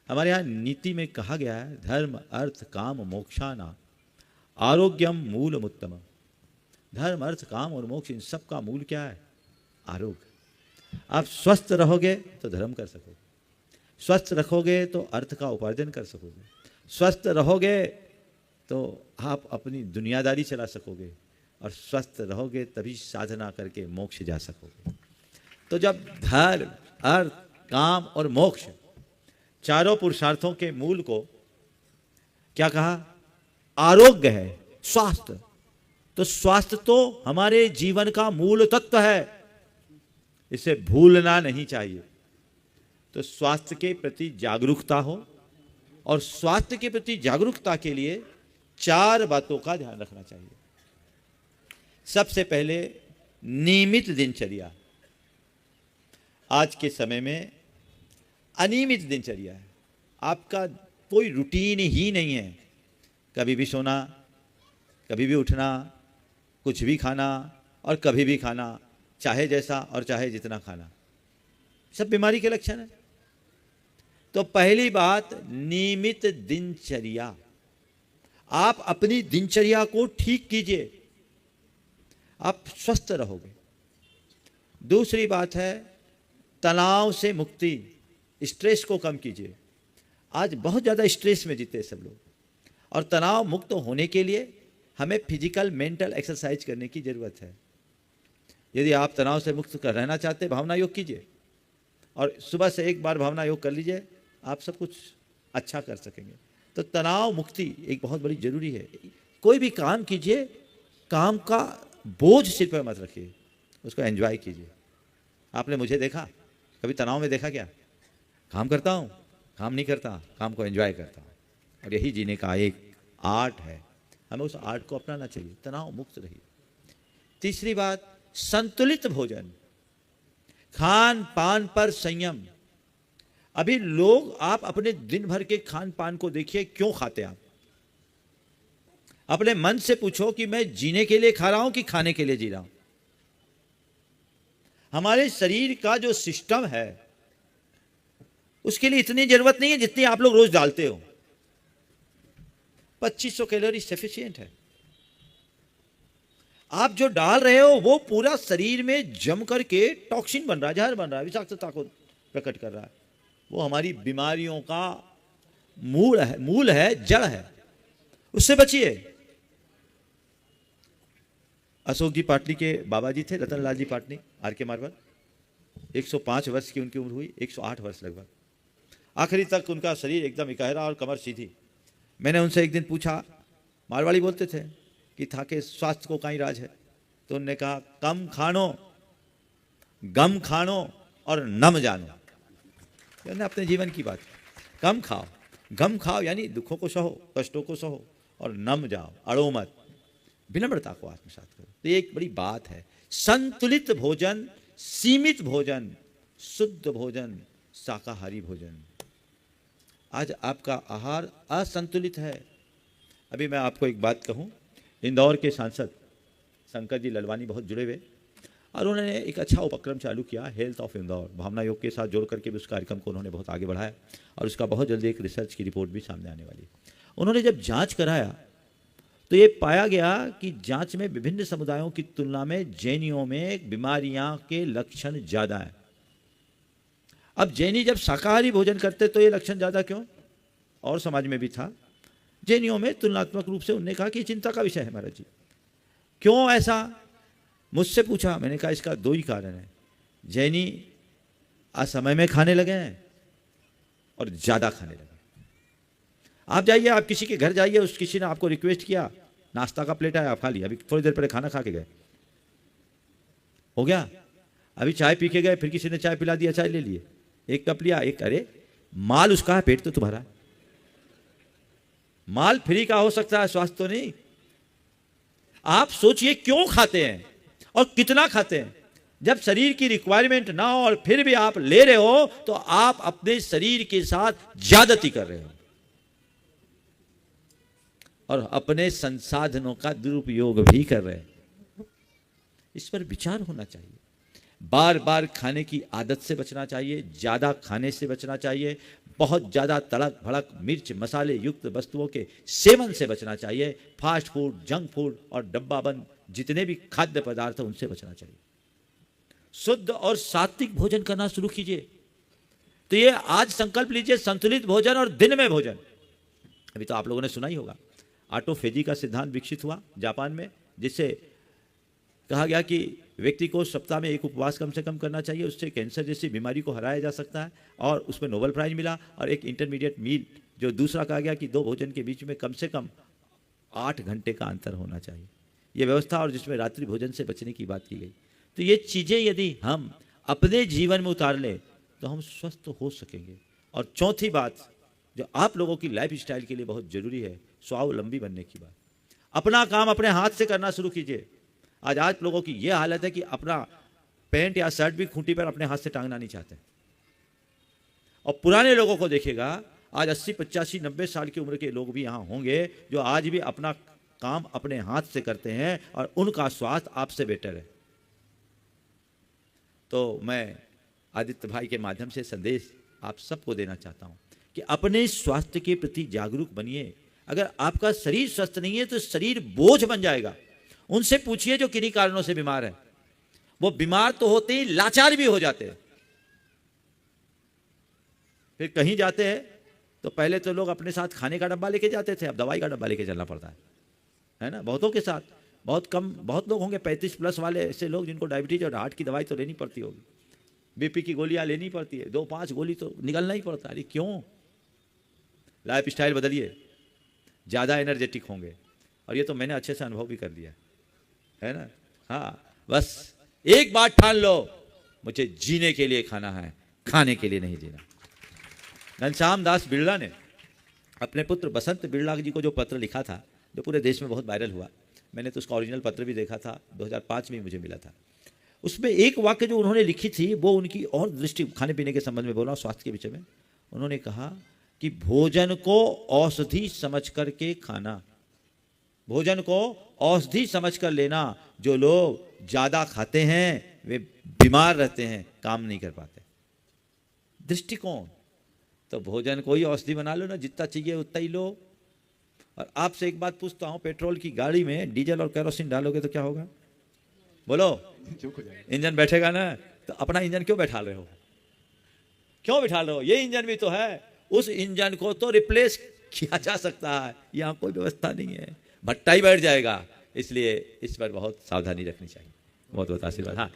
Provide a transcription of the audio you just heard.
हमारे यहाँ नीति में कहा गया है धर्म अर्थ काम मोक्षाना आरोग्यम मूलम उत्तम। धर्म अर्थ काम और मोक्ष इन सब का मूल क्या है? आरोग्य। आप स्वस्थ रहोगे तो धर्म कर सकोगे, स्वस्थ रखोगे तो अर्थ का उपार्जन कर सकोगे, स्वस्थ रहोगे तो आप अपनी दुनियादारी चला सकोगे, और स्वस्थ रहोगे तभी साधना करके मोक्ष जा सकोगे। तो जब धर्म अर्थ काम और मोक्ष चारों पुरुषार्थों के मूल को क्या कहा? आरोग्य है, स्वास्थ्य। तो स्वास्थ्य तो हमारे जीवन का मूल तत्व है, इसे भूलना नहीं चाहिए। तो स्वास्थ्य के प्रति जागरूकता हो, और स्वास्थ्य के प्रति जागरूकता के लिए 4 बातों का ध्यान रखना चाहिए। सबसे पहले नियमित दिनचर्या। आज के समय में अनियमित दिनचर्या है, आपका कोई रूटीन ही नहीं है। कभी भी सोना, कभी भी उठना, कुछ भी खाना और कभी भी खाना, चाहे जैसा और चाहे जितना खाना, सब बीमारी के लक्षण है। तो पहली बात नियमित दिनचर्या। आप अपनी दिनचर्या को ठीक कीजिए, आप स्वस्थ रहोगे। दूसरी बात है तनाव से मुक्ति, स्ट्रेस को कम कीजिए। आज बहुत ज़्यादा स्ट्रेस में जीते सब लोग, और तनाव मुक्त होने के लिए हमें फिजिकल मेंटल एक्सरसाइज करने की ज़रूरत है। यदि आप तनाव से मुक्त रहना चाहते हैं, भावना योग कीजिए, और सुबह से एक बार भावना योग कर लीजिए, आप सब कुछ अच्छा कर सकेंगे। तो तनाव मुक्ति एक बहुत बड़ी ज़रूरी है। कोई भी काम कीजिए, काम का बोझ सिर पर मत रखिए, उसको एंजॉय कीजिए। आपने मुझे देखा कभी तनाव में देखा क्या? काम करता हूँ, काम नहीं करता, काम को एंजॉय करता हूँ, और यही जीने का एक आर्ट है। हमें उस आर्ट को अपनाना चाहिए, तनाव मुक्त रहिए। तीसरी बात संतुलित भोजन, खान पान पर संयम। अभी लोग, आप अपने दिन भर के खान पान को देखिए, क्यों खाते हैं आप? अपने मन से पूछो कि मैं जीने के लिए खा रहा हूं कि खाने के लिए जी रहा हूं। हमारे शरीर का जो सिस्टम है उसके लिए इतनी जरूरत नहीं है जितनी आप लोग रोज डालते हो। 2500 कैलोरी सफिशिएंट है। आप जो डाल रहे हो वो पूरा शरीर में जम करके टॉक्सिन बन रहा है, जहर बन रहा है, विषाक्तता को प्रकट कर रहा है। वो हमारी बीमारियों का मूल है, जड़ है, उससे बचिए। अशोक जी पाटनी के बाबा जी थे, रतन लाल जी पाटनी, आर के मारवाड़। 105 वर्ष की उनकी उम्र हुई, 108 वर्ष लगभग। आखिरी तक उनका शरीर एकदम इकायरा और कमर सीधी। मैंने उनसे एक दिन पूछा, मारवाड़ी बोलते थे, कि था के स्वास्थ्य को कहीं राज है? तो उन्होंने कहा कम खानो, गम खानो और नम जानो। मैंने अपने जीवन की बात, कम खाओ, गम खाओ यानी दुखों को सहो, कष्टों को सहो, और नम जाओ, अड़ो मत, विनम्रता को आत्मसात करो। तो ये एक बड़ी बात है। संतुलित भोजन, सीमित भोजन, शुद्ध भोजन, शाकाहारी भोजन। आज आपका आहार असंतुलित है। अभी मैं आपको एक बात कहूं, इंदौर के सांसद शंकर जी ललवानी बहुत जुड़े हुए, और उन्होंने एक अच्छा उपक्रम चालू किया, हेल्थ ऑफ इंदौर। भावना योग के साथ जोड़ करके भी उस कार्यक्रम को उन्होंने बहुत आगे बढ़ाया, और उसका बहुत जल्दी एक रिसर्च की रिपोर्ट भी सामने आने वाली है। उन्होंने जब जांच कराया तो ये पाया गया कि जांच में विभिन्न समुदायों की तुलना में जैनियों में बीमारियां के लक्षण ज़्यादा हैं। अब जैनी जब शाकाहारी भोजन करते तो ये लक्षण ज़्यादा क्यों? और समाज में भी था। जैनियों में तुलनात्मक रूप से उन्होंने कहा कि चिंता का विषय है महाराज जी। क्यों ऐसा? मुझसे पूछा, मैंने कहा इसका 2 ही कारण है। जैनी असमय में खाने लगे हैं और ज़्यादा खाने लगे। आप जाइए, आप किसी के घर जाइए, उस किसी ने आपको रिक्वेस्ट किया, नाश्ता का प्लेट आया, आप खा लिया, अभी थोड़ी देर पहले खाना खा के गए, हो गया। अभी चाय पी के गए, फिर किसी ने चाय पिला दिया, चाय ले लिए, 1 कप लिया, एक, अरे माल उसका है, पेट तो तुम्हारा है। माल फ्री का हो सकता है, स्वास्थ्य तो नहीं। आप सोचिए क्यों खाते हैं और कितना खाते हैं। जब शरीर की रिक्वायरमेंट ना हो और फिर भी आप ले रहे हो तो आप अपने शरीर के साथ ज्यादती कर रहे हो और अपने संसाधनों का दुरुपयोग भी कर रहे हैं। इस पर विचार होना चाहिए। बार बार खाने की आदत से बचना चाहिए, ज्यादा खाने से बचना चाहिए। बहुत ज़्यादा तड़क भड़क मिर्च मसाले युक्त वस्तुओं के सेवन से बचना चाहिए। फास्ट फूड, जंक फूड और डब्बाबंद जितने भी खाद्य पदार्थ हैं उनसे बचना चाहिए। शुद्ध और सात्विक भोजन करना शुरू कीजिए। तो ये आज संकल्प लीजिए, संतुलित भोजन और दिन में भोजन। अभी तो आप लोगों ने सुना ही होगा, ऑटोफेजी का सिद्धांत विकसित हुआ जापान में, जिससे कहा गया कि व्यक्ति को सप्ताह में एक उपवास कम से कम करना चाहिए, उससे कैंसर जैसी बीमारी को हराया जा सकता है। और उसमें नोबेल प्राइज मिला। और एक इंटरमीडिएट मील, जो दूसरा कहा गया कि 2 भोजन के बीच में कम से कम 8 घंटे का अंतर होना चाहिए, ये व्यवस्था, और जिसमें रात्रि भोजन से बचने की बात की गई। तो ये चीज़ें यदि हम अपने जीवन में उतार लें तो हम स्वस्थ हो सकेंगे। और चौथी बात जो आप लोगों की लाइफ स्टाइल के लिए बहुत जरूरी है, स्वावलंबी बनने की बात। अपना काम अपने हाथ से करना शुरू कीजिए। आज आप लोगों की यह हालत है कि अपना पैंट या शर्ट भी खूंटी पर अपने हाथ से टांगना नहीं चाहते। और पुराने लोगों को देखिएगा, आज 80, 85, 90 साल की उम्र के लोग भी यहाँ होंगे जो आज भी अपना काम अपने हाथ से करते हैं और उनका स्वास्थ्य आपसे बेटर है। तो मैं आदित्य भाई के माध्यम से संदेश आप सबको देना चाहता हूं कि अपने स्वास्थ्य के प्रति जागरूक बनिए। अगर आपका शरीर स्वस्थ नहीं है तो शरीर बोझ बन जाएगा। उनसे पूछिए जो किन्हीं कारणों से बीमार है, वो बीमार तो होते ही लाचार भी हो जाते हैं। फिर कहीं जाते हैं तो पहले तो लोग अपने साथ खाने का डब्बा लेके जाते थे, अब दवाई का डब्बा लेके चलना पड़ता है ना। बहुतों के साथ, बहुत कम, बहुत लोग होंगे 35+ वाले ऐसे लोग जिनको डायबिटीज और हार्ट की दवाई तो लेनी पड़ती होगी, बीपी की गोलियां लेनी पड़ती है, 2-5 गोली तो निकलना ही पड़ता है। अरे क्यों? लाइफ स्टाइल बदलिए, ज़्यादा एनर्जेटिक होंगे। और ये तो मैंने अच्छे से अनुभव भी कर लिया है ना। हाँ, बस एक बात ठान लो, मुझे जीने के लिए खाना है, खाने के लिए नहीं जीना। घनश्याम दास बिरला ने अपने पुत्र बसंत बिरला जी को जो पत्र लिखा था, जो पूरे देश में बहुत वायरल हुआ, मैंने तो उसका ओरिजिनल पत्र भी देखा था, 2005 में मुझे मिला था। उसमें एक वाक्य जो उन्होंने लिखी थी वो उनकी और दृष्टि, खाने पीने के संबंध में बोल रहा हूँ, स्वास्थ्य के विषय में। उन्होंने कहा कि भोजन को औषधि समझ करके खाना, भोजन को औषधि समझ कर लेना। जो लोग ज़्यादा खाते हैं वे बीमार रहते हैं, काम नहीं कर पाते। दृष्टिकोण तो भोजन को ही औषधि बना लो ना, जितना चाहिए उतना ही लो। और आपसे एक बात पूछता हूँ, पेट्रोल की गाड़ी में डीजल और केरोसिन डालोगे तो क्या होगा? बोलो, इंजन बैठेगा ना। तो अपना इंजन क्यों बैठा रहे हो? क्यों बैठा रहे हो? ये इंजन भी तो है, उस इंजन को तो रिप्लेस किया जा सकता है, यहाँ कोई व्यवस्था नहीं है, भट्टा ही बैठ जाएगा। इसलिए इस पर बहुत सावधानी रखनी चाहिए। बहुत बहुत आशीर्वाद। हाँ।